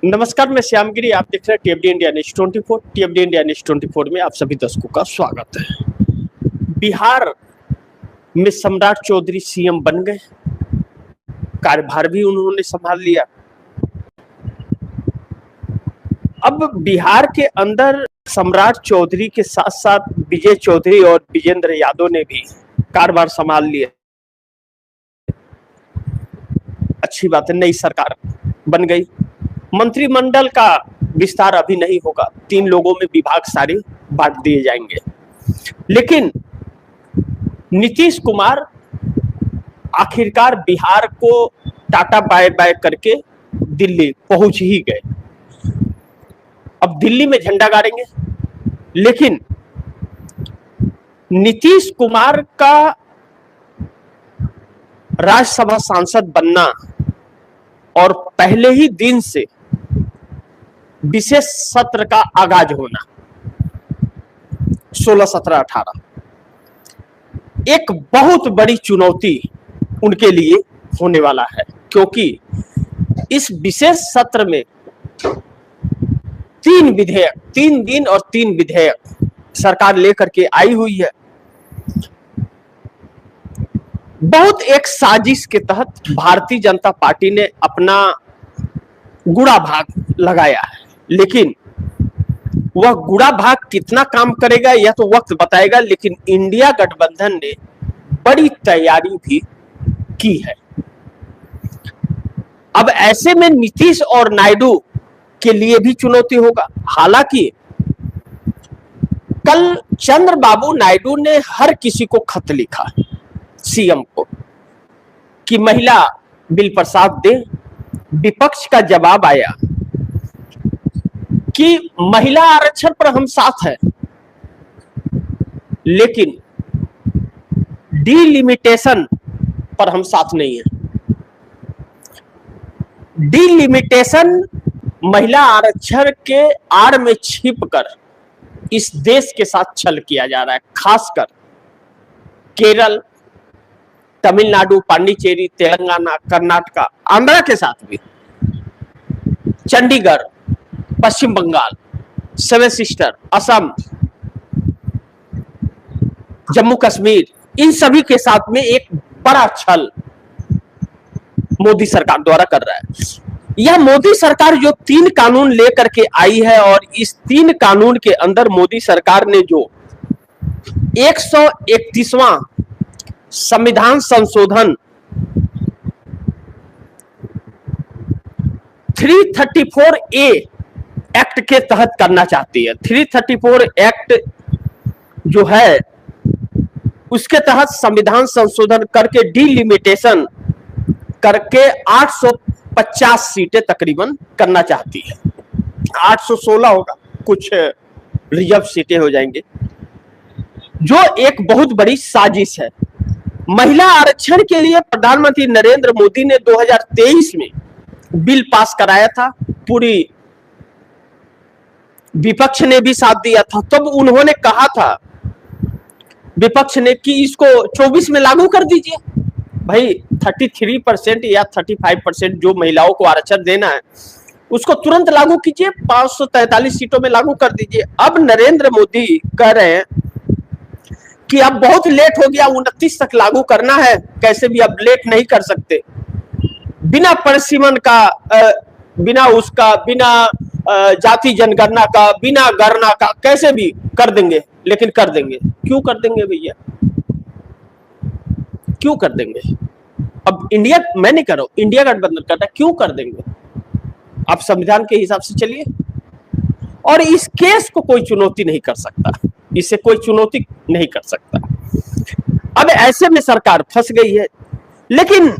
नमस्कार, मैं श्यामगिरी। आप देख रहे हैं टीएफडी इंडिया न्यूज 24। टीएफडी इंडिया न्यूज 24 में आप सभी दर्शकों का स्वागत है। बिहार में सम्राट चौधरी सीएम बन गए, कार्यभार भी उन्होंने संभाल लिया। अब बिहार के अंदर सम्राट चौधरी के साथ साथ विजय चौधरी और विजेंद्र यादव ने भी कार्यभार संभाल लिया। अच्छी बात है, नई सरकार बन गई। मंत्रिमंडल का विस्तार अभी नहीं होगा, 3 लोगों में विभाग सारे बांट दिए जाएंगे। लेकिन नीतीश कुमार आखिरकार बिहार को टाटा बाय बाय करके दिल्ली पहुंच ही गए। अब दिल्ली में झंडा गाड़ेंगे। लेकिन नीतीश कुमार का राज्यसभा सांसद बनना और पहले ही दिन से विशेष सत्र का आगाज होना 16, 17, 18 एक बहुत बड़ी चुनौती उनके लिए होने वाला है, क्योंकि इस विशेष सत्र में 3 विधेयक, 3 दिन और 3 विधेयक सरकार लेकर के आई हुई है। बहुत एक साजिश के तहत भारतीय जनता पार्टी ने अपना गुड़ा भाग लगाया है, लेकिन वह गुड़ा भाग कितना काम करेगा यह तो वक्त बताएगा। लेकिन इंडिया गठबंधन ने बड़ी तैयारी भी की है। अब ऐसे में नीतीश और नायडू के लिए भी चुनौती होगा। हालांकि कल चंद्रबाबू नायडू ने हर किसी को खत लिखा सीएम को कि महिला बिल पर साथ दे। विपक्ष का जवाब आया कि महिला आरक्षण पर हम साथ हैं, लेकिन डिलिमिटेशन पर हम साथ नहीं हैं। डिलिमिटेशन महिला आरक्षण के आड़ में छिपकर इस देश के साथ छल किया जा रहा है। खासकर केरल, तमिलनाडु, पांडिचेरी, तेलंगाना, कर्नाटका, आंध्रा के साथ भी, चंडीगढ़, पश्चिम बंगाल, 7 सिस्टर, असम, जम्मू कश्मीर, इन सभी के साथ में एक बड़ा छल मोदी सरकार द्वारा कर रहा है। यह मोदी सरकार जो 3 कानून लेकर के आई है, और इस 3 कानून के अंदर मोदी सरकार ने जो 131वां संविधान संशोधन 334A एक्ट के तहत करना चाहती है। 334 एक्ट जो है उसके तहत संविधान संशोधन करके डिलिमिटेशन करके 850 सीटें तकरीबन करना चाहती है। 816 होगा, कुछ रिजर्व सीटें हो जाएंगे, जो एक बहुत बड़ी साजिश है। महिला आरक्षण के लिए प्रधानमंत्री नरेंद्र मोदी ने 2023 में बिल पास कराया था। पूरी विपक्ष ने भी साथ दिया था। तब उन्होंने कहा था विपक्ष ने कि इसको 24 में लागू कर दीजिए। भाई 33% या 35% जो महिलाओं को आरक्षण देना है उसको तुरंत लागू कीजिए, 543 सीटों में लागू कर दीजिए। अब नरेंद्र मोदी कह रहे हैं कि अब बहुत लेट हो गया, 29 तक लागू करना है, कैसे भी अब लेट नहीं कर सकते। बिना परिसीमन का, बिना जाति जनगणना का, बिना गणना का, कैसे भी कर देंगे, लेकिन कर देंगे। क्यों कर देंगे भैया, क्यों कर देंगे? अब इंडिया, मैं नहीं कर रहा हूं, इंडिया गठबंधन करता है, क्यों कर देंगे? आप संविधान के हिसाब से चलिए। और इस केस को कोई चुनौती नहीं कर सकता, इसे कोई चुनौती नहीं कर सकता। अब ऐसे में सरकार फंस गई है। लेकिन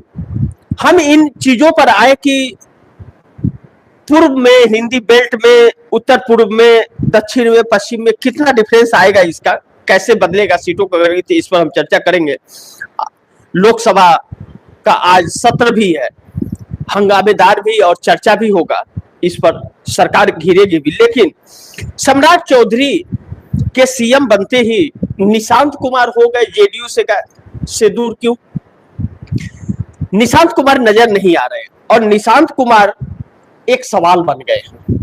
हम इन चीजों पर आए कि पूर्व में, हिंदी बेल्ट में, उत्तर पूर्व में, दक्षिण में, पश्चिम में कितना डिफरेंस आएगा, इसका कैसे बदलेगा सीटों को, इस पर हम चर्चा करेंगे। लोकसभा का आज सत्र भी है, हंगामेदार भी और चर्चा भी होगा, इस पर सरकार घिरेगी भी। लेकिन सम्राट चौधरी के सीएम बनते ही निशांत कुमार हो गए जेडीयू से दूर। क्यों? निशांत कुमार नजर नहीं आ रहे, और निशांत कुमार एक सवाल बन गए हैं,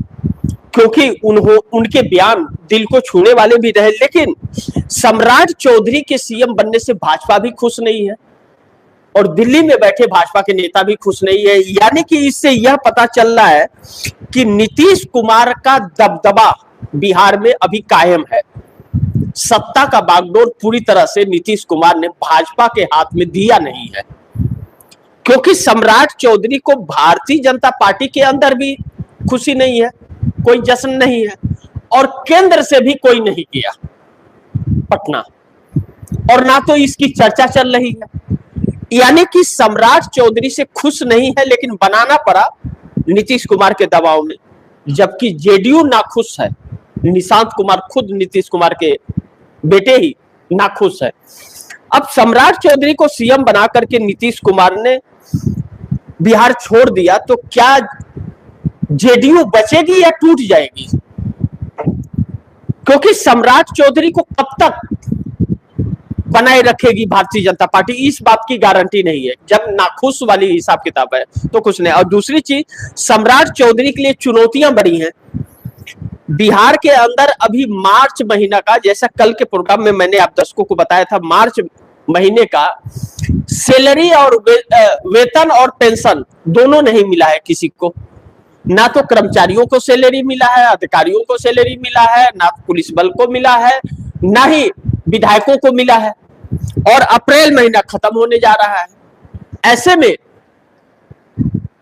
क्योंकि उनके बयान दिल को छूने वाले भी रहे। लेकिन सम्राट चौधरी के सीएम बनने से भाजपा भी खुश नहीं है और दिल्ली में बैठे भाजपा के नेता भी खुश नहीं है। यानी कि इससे यह पता चल रहा है कि नीतीश कुमार का दबदबा बिहार में अभी कायम है। सत्ता का बागडोर पूरी तरह से नीतीश कुमार ने भाजपा के हाथ में दिया नहीं है, क्योंकि सम्राट चौधरी को भारतीय जनता पार्टी के अंदर भी खुशी नहीं है, कोई जश्न नहीं है, और केंद्र से भी कोई नहीं किया पटना, और ना तो इसकी चर्चा चल रही है। यानी कि सम्राट चौधरी से खुश नहीं है, लेकिन बनाना पड़ा नीतीश कुमार के दबाव में। जबकि जेडीयू नाखुश है, निशांत कुमार खुद नीतीश कुमार के बेटे ही नाखुश है। अब सम्राट चौधरी को सीएम बना करके नीतीश कुमार ने बिहार छोड़ दिया, तो क्या जेडीयू बचेगी या टूट जाएगी? क्योंकि सम्राट चौधरी को कब तक बनाए रखेगी भारतीय जनता पार्टी, इस बात की गारंटी नहीं है। जब नाखुश वाली हिसाब किताब है तो कुछ नहीं। और दूसरी चीज, सम्राट चौधरी के लिए चुनौतियां बड़ी हैं बिहार के अंदर। अभी मार्च महीना का, जैसा कल के प्रोग्राम में मैंने आप दर्शकों को बताया था, मार्च महीने का सैलरी और वेतन और पेंशन दोनों नहीं मिला है किसी को। ना तो कर्मचारियों को सैलरी मिला है, अधिकारियों को सैलरी मिला है, ना पुलिस बल को मिला है, ना ही विधायकों को मिला है, और अप्रैल महीना खत्म होने जा रहा है। ऐसे में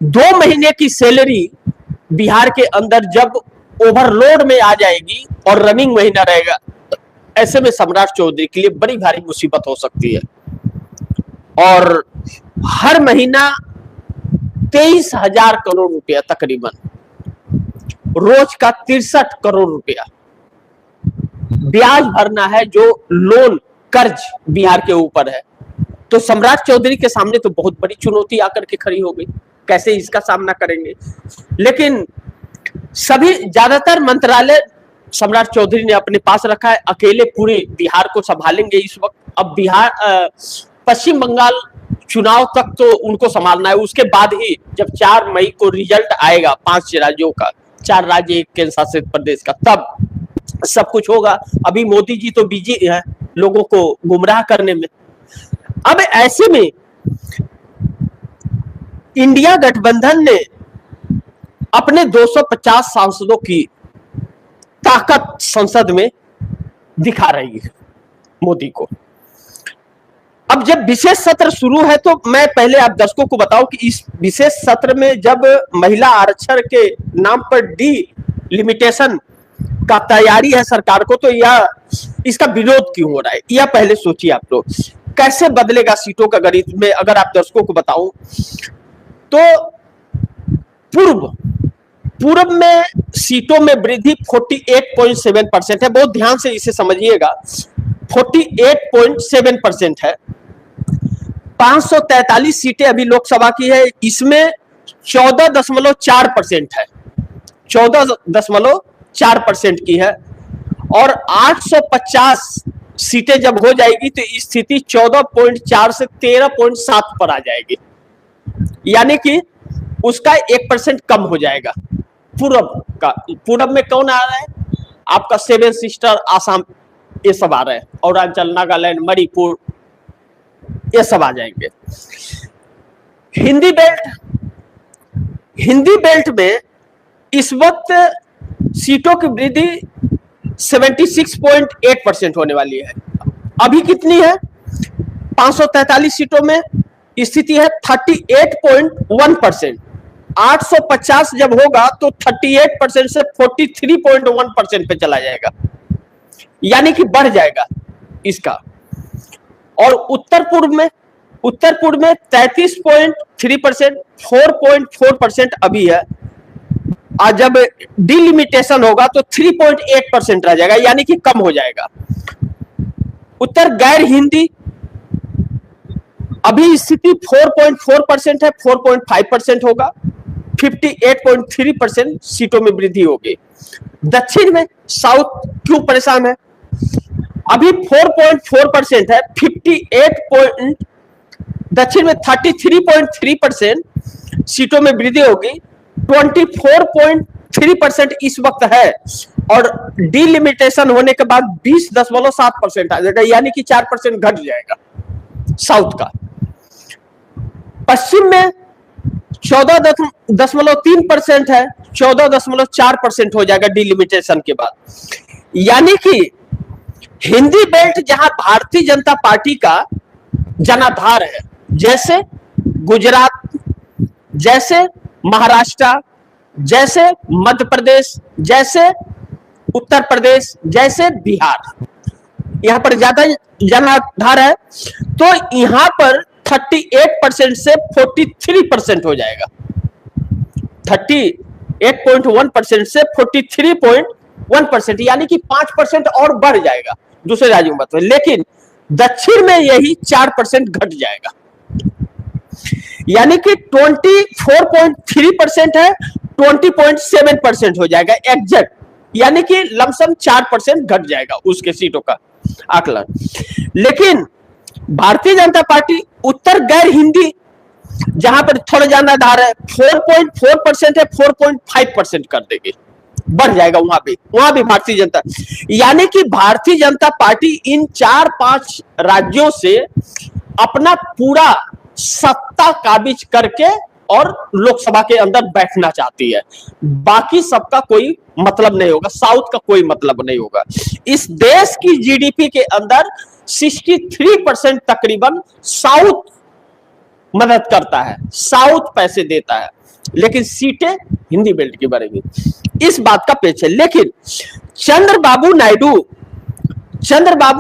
2 महीने की सैलरी बिहार के अंदर जब ओवरलोड में आ जाएगी और रनिंग महीना रहेगा, ऐसे में सम्राट चौधरी के लिए बड़ी भारी मुसीबत हो सकती है। और हर महीना 23,000 करोड़ रुपया तकरीबन, रोज का 63 करोड़ रुपया ब्याज भरना है, जो लोन कर्ज बिहार के ऊपर है। तो सम्राट चौधरी के सामने तो बहुत बड़ी चुनौती आकर के खड़ी हो गई, कैसे इसका सामना करेंगे। लेकिन सभी ज्यादातर मंत्रालय सम्राट चौधरी ने अपने पास रखा है, अकेले पूरे बिहार को संभालेंगे इस वक्त। अब बिहार पश्चिम बंगाल चुनाव तक तो उनको संभालना है, उसके बाद ही जब 4 मई को रिजल्ट आएगा 5 राज्यों का, 4 राज्य एक केंद्र शासित प्रदेश का, तब सब कुछ होगा। अभी मोदी जी तो बिजी है लोगों को गुमराह करने में। अब ऐसे में इंडिया गठबंधन ने अपने 250 सांसदों की ताकत संसद में दिखा रही है मोदी को। अब जब विशेष सत्र शुरू है, तो मैं पहले आप दर्शकों को बताऊं कि इस विशेष सत्र में जब महिला आरक्षण के नाम पर डिलिमिटेशन का तैयारी है सरकार को, तो यह इसका विरोध क्यों हो रहा है, यह पहले सोचिए आप लोग। कैसे बदलेगा सीटों का गणित में अगर आप दर्शकों को बताऊं तो पूर्व में सीटों में वृद्धि 48.7% है। बहुत ध्यान से इसे समझिएगा, 48.7% है। 543 सीटें अभी लोकसभा की है, इसमें 14.4% है, 14.4% की है। और 850 सीटें जब हो जाएगी तो स्थिति 14.4 से 13.7 पर आ जाएगी, यानी कि उसका 1% कम हो जाएगा। पूरब में कौन आ रहा है आपका? 7 सिस्टर, आसाम, ये सब आ रहे हैं, अरुणाचल, नागालैंड, मणिपुर, ये सब आ जाएंगे। हिंदी बेल्ट में इस वक्त सीटों की वृद्धि 76.8% होने वाली है। अभी कितनी है? 543 सीटों में स्थिति है 38.1%। 850 जब होगा तो 38% से 43.1% पे चला जाएगा, यानी कि बढ़ जाएगा इसका। और उत्तर पूर्व में 33.3%, 4.4% अभी है। और जब डिलिमिटेशन होगा तो 3.8% रह जाएगा, यानी कि कम हो जाएगा। उत्तर गैर हिंदी अभी स्थिति 4.4% है, 4.5% होगा, 58.3% सीटों में वृद्धि होगी। दक्षिण में साउथ क्यों परेशान है? अभी 4.4% है, 33.3% सीटों में वृद्धि होगी, 24.3% इस वक्त है, और डिलिमिटेशन होने के बाद 20.7% आ जाएगा, यानी कि 4% घट जाएगा साउथ का। पश्चिम में 14.3% है, 14.4% हो जाएगा डिलिमिटेशन के बाद। यानी कि हिंदी बेल्ट जहां भारतीय जनता पार्टी का जनाधार है, जैसे गुजरात, जैसे महाराष्ट्र, जैसे मध्य प्रदेश, जैसे उत्तर प्रदेश, जैसे बिहार, यहां पर ज्यादा जनाधार है, तो यहां पर 38% से 43% हो जाएगा। 38.1% से 43.1%, यानी कि 5% और बढ़ जाएगा दूसरे राज्यों में। लेकिन दक्षिण में यही 4% घट जाएगा, यानी कि 24.3% है, 20.7% हो जाएगा एग्जैक्ट, यानी कि लमसम 4% घट जाएगा उसके सीटों का आकलन। लेकिन भारतीय जनता पार्टी उत्तर गैर हिंदी, जहां पर थोड़ा जनाधार है, 4.4% है, 4.5% कर देगी, बढ़ जाएगा वहां भी भारतीय जनता। यानी कि भारतीय जनता पार्टी इन 4-5 राज्यों से अपना पूरा सत्ता काबिज करके और लोकसभा के अंदर बैठना चाहती है। बाकी सबका कोई मतलब नहीं होगा, साउथ का कोई मतलब नहीं होगा। इस देश की जीडीपी के अंदर 63% तकरीबन साउथ मदद करता है, साउथ पैसे देता है, लेकिन सीटें हिंदी बेल्ट की बढ़ेगी, इस बात का पेच है। लेकिन चंद्रबाबू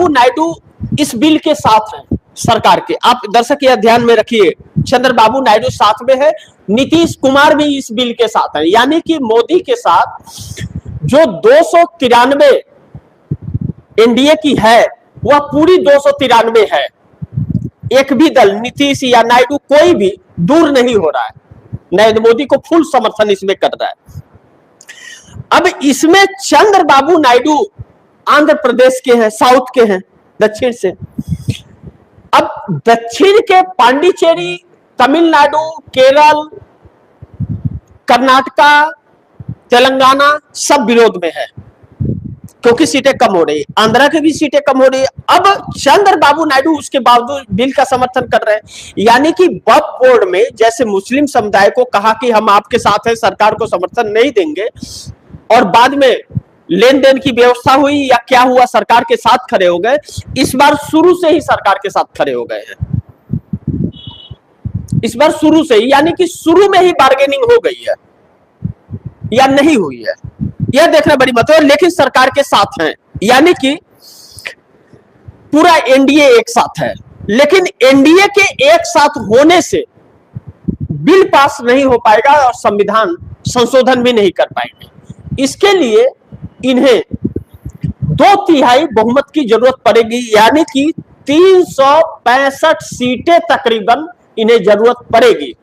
नायडू इस बिल के साथ हैं सरकार के। आप दर्शक यह ध्यान में रखिए, चंद्रबाबू नायडू साथ में है, नीतीश कुमार भी इस बिल के साथ है। यानी कि मोदी के साथ जो 293 एनडीए की है, वह पूरी 293 है। एक भी दल, नीतीश या नायडू, कोई भी दूर नहीं हो रहा है। नरेंद्र मोदी को फुल समर्थन इसमें कर रहा है। अब इसमें चंद्रबाबू नायडू आंध्र प्रदेश के हैं, साउथ के हैं, दक्षिण से। अब दक्षिण के पांडिचेरी, तमिलनाडु, केरल, कर्नाटका, तेलंगाना सब विरोध में है, क्योंकि सीटें कम हो रही है। आंध्रा की भी सीटें कम हो रही है। अब चंद्रबाबू नायडू उसके बावजूद बिल का समर्थन कर रहे हैं। यानी कि वक्फ बोर्ड में जैसे मुस्लिम समुदाय को कहा कि हम आपके साथ हैं, सरकार को समर्थन नहीं देंगे, और बाद में लेन देन की व्यवस्था हुई या क्या हुआ, सरकार के साथ खड़े हो गए। इस बार शुरू से ही सरकार के साथ खड़े हो गए हैं, इस बार शुरू से ही, यानी कि शुरू में ही बार्गेनिंग हो गई है या नहीं हुई है, यह देखना बड़ी बात है। लेकिन सरकार के साथ हैं, यानी कि पूरा एनडीए एक साथ है। लेकिन एनडीए के एक साथ होने से बिल पास नहीं हो पाएगा और संविधान संशोधन भी नहीं कर पाएंगे। इसके लिए इन्हें 2/3 बहुमत की जरूरत पड़ेगी, यानी कि 365 सीटें तकरीबन इन्हें जरूरत पड़ेगी।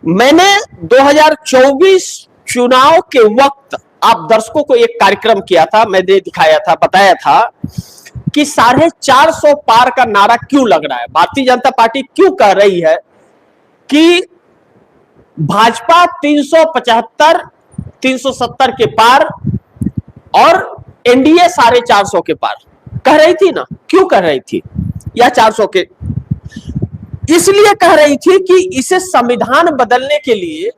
मैंने 2024 चुनाव के वक्त आप दर्शकों को एक कार्यक्रम किया था, मैंने दिखाया था, बताया था कि 450 पार का नारा क्यों लग रहा है। भारतीय जनता पार्टी क्यों कह रही है कि भाजपा 375, 370 के पार और एनडीए 450 के पार कह रही थी ना। क्यों कह रही थी? या 400 के, इसलिए कह रही थी कि इसे संविधान बदलने के लिए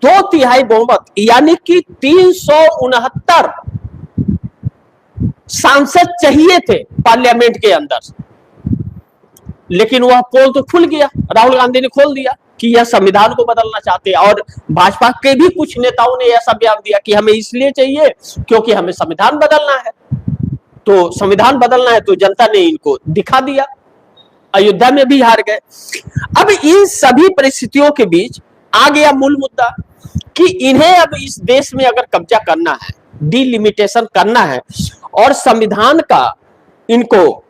2/3 बहुमत, यानी कि 369 सांसद चाहिए थे पार्लियामेंट के अंदर। लेकिन वह पोल तो खुल गया, राहुल गांधी ने खोल दिया कि यह संविधान को बदलना चाहते हैं। और भाजपा के भी कुछ नेताओं ने ऐसा बयान दिया कि हमें इसलिए चाहिए क्योंकि हमें संविधान बदलना है। तो संविधान बदलना है तो जनता ने इनको दिखा दिया, अयोध्या में भी हार गए। अब इन सभी परिस्थितियों के बीच आ गया मूल मुद्दा कि इन्हें अब इस देश में अगर कब्जा करना है, डिलिमिटेशन करना है, और संविधान का इनको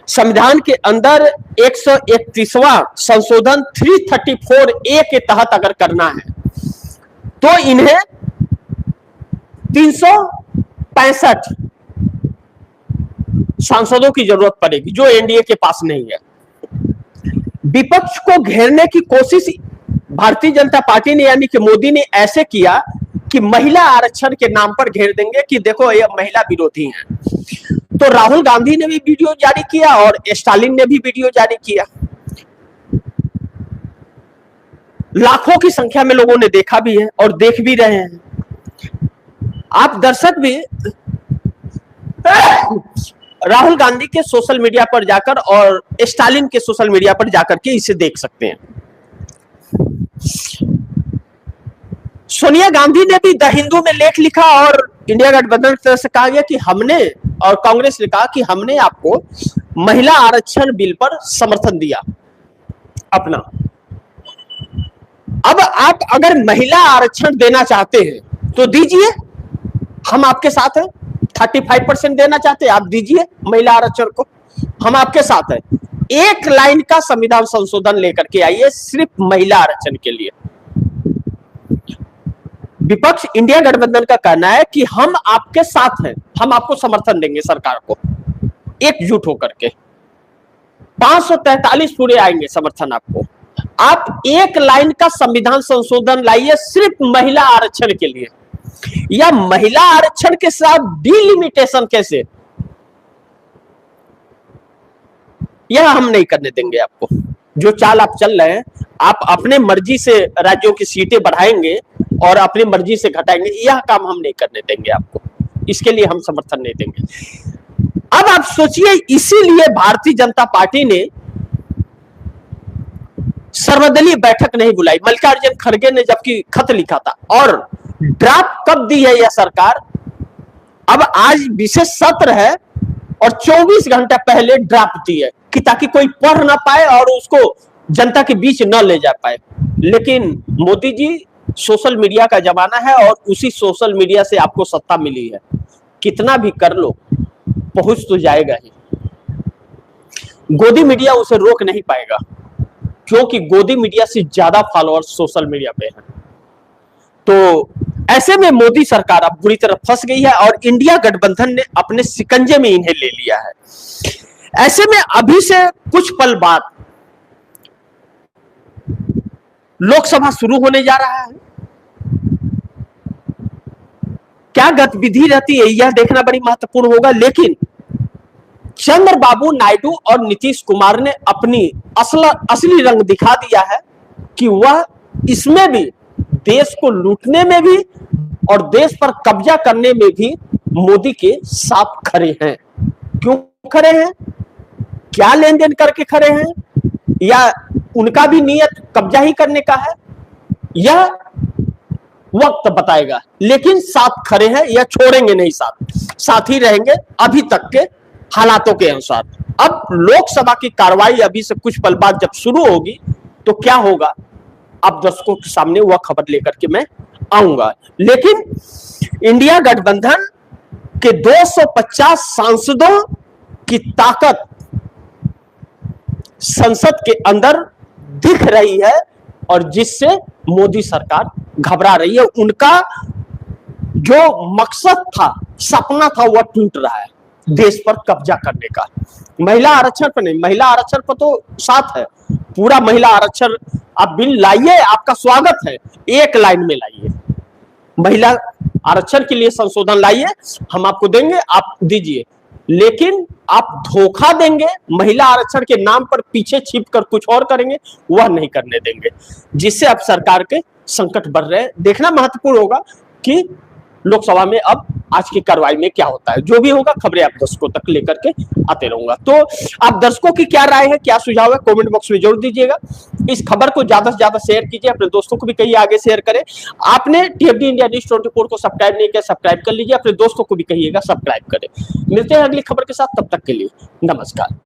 संविधान के अंदर 131वां संशोधन 334A के तहत अगर करना है, तो इन्हें 365 सांसदों की जरूरत पड़ेगी, जो एनडीए के पास नहीं है। विपक्ष को घेरने की कोशिश भारतीय जनता पार्टी ने यानी कि मोदी ने ऐसे किया कि महिला आरक्षण के नाम पर घेर देंगे कि देखो ये महिला विरोधी हैं। तो राहुल गांधी ने भी वीडियो जारी किया और स्टालिन ने भी वीडियो जारी किया। लाखों की संख्या में लोगों ने देखा भी है और देख भी रहे हैं। आप दर्शक भी राहुल गांधी के सोशल मीडिया पर जाकर और स्टालिन के सोशल मीडिया पर जाकर के इसे देख सकते हैं। सोनिया गांधी ने भी द हिंदू में लेख लिखा और इंडिया गठबंधन की तरफ से कहा गया कि हमने, और कांग्रेस ने कहा कि हमने आपको महिला आरक्षण बिल पर समर्थन दिया अपना। अब आप अगर महिला आरक्षण देना चाहते हैं तो दीजिए, हम आपके साथ हैं। 35% देना चाहते हैं आप दीजिए महिला आरक्षण को, हम आपके साथ हैं। एक लाइन का संविधान संशोधन लेकर के आइए सिर्फ महिला आरक्षण के लिए। विपक्ष इंडिया गठबंधन का कहना है कि हम आपके साथ हैं, हम आपको समर्थन देंगे सरकार को एकजुट होकर के। 543 पूरे आएंगे समर्थन आपको। आप एक लाइन का संविधान संशोधन लाइए सिर्फ महिला आरक्षण के लिए, या महिला आरक्षण के साथ डिलिमिटेशन कैसे, यह हम नहीं करने देंगे आपको। जो चाल आप चल रहे हैं, आप अपने मर्जी से राज्यों की सीटें बढ़ाएंगे और अपनी मर्जी से घटाएंगे, यह काम हम नहीं करने देंगे आपको। इसके लिए हम समर्थन नहीं देंगे। अब आप सोचिए, इसीलिए भारतीय जनता पार्टी ने सर्वदलीय बैठक नहीं बुलाई। मल्लिकार्जुन खड़गे ने जबकि खत लिखा था, और ड्राफ्ट कब दी है यह सरकार? अब आज विशेष सत्र है और 24 घंटा पहले ड्राफ्ट दी है कि ताकि कोई पढ़ ना पाए और उसको जनता के बीच न ले जा पाए। लेकिन मोदी जी, सोशल मीडिया का जमाना है और उसी सोशल मीडिया से आपको सत्ता मिली है। कितना भी कर लो पहुंच तो जाएगा ही। गोदी मीडिया उसे रोक नहीं पाएगा, क्योंकि गोदी मीडिया से ज्यादा फॉलोअर्स सोशल मीडिया पे हैं। तो ऐसे में मोदी सरकार अब बुरी तरह फंस गई है और इंडिया गठबंधन ने अपने शिकंजे में इन्हें ले लिया है। ऐसे में अभी से कुछ पल बाद लोकसभा शुरू होने जा रहा है। क्या गतिविधि रहती है यह देखना बड़ी महत्वपूर्ण होगा। लेकिन चंद्रबाबू नायडू और नीतीश कुमार ने अपनी असली रंग दिखा दिया है कि वह इसमें भी, देश को लूटने में भी और देश पर कब्जा करने में भी मोदी के साथ खड़े हैं। क्यों खड़े हैं? क्या लेन देन करके खड़े हैं, या उनका भी नियत कब्जा ही करने का है, यह वक्त बताएगा। लेकिन साथ खड़े हैं, या छोड़ेंगे नहीं, साथ ही रहेंगे अभी तक के हालातों के अनुसार। अब लोकसभा की कार्रवाई अभी से कुछ पल बाद जब शुरू होगी तो क्या होगा, अब दर्शकों के सामने वह खबर लेकर के मैं आऊंगा। लेकिन इंडिया गठबंधन के 250 सांसदों की ताकत संसद के अंदर दिख रही है और जिससे मोदी सरकार घबरा रही है। उनका जो मकसद था, सपना था, वह टूट रहा है देश पर कब्जा करने का। महिला आरक्षण पर नहीं, महिला आरक्षण पर तो साथ है, पूरा महिला आरक्षण आप बिल लाइए, आपका स्वागत है। एक लाइन में लाइए, महिला आरक्षण के लिए संशोधन लाइए, हम आपको देंगे, आप दीजिए। लेकिन आप धोखा देंगे, महिला आरक्षण के नाम पर पीछे छिप कर कुछ और करेंगे, वह नहीं करने देंगे, जिससे अब सरकार के संकट बढ़ रहे हैं। देखना महत्वपूर्ण होगा कि लोकसभा में अब आज की कार्रवाई में क्या होता है। जो भी होगा खबरें आप दर्शकों तक लेकर के आते रहूंगा। तो आप दर्शकों की क्या राय है, क्या सुझाव है, कमेंट बॉक्स में जरूर दीजिएगा। इस खबर को ज्यादा से ज्यादा शेयर कीजिए, अपने दोस्तों को भी कहिए आगे शेयर करें। आपने टीएफडी इंडिया न्यूज़ 24 को सब्सक्राइब नहीं किया, सब्सक्राइब कर लीजिए, अपने दोस्तों को भी कहिएगा सब्सक्राइब करें। मिलते हैं अगली खबर के साथ, तब तक के लिए नमस्कार।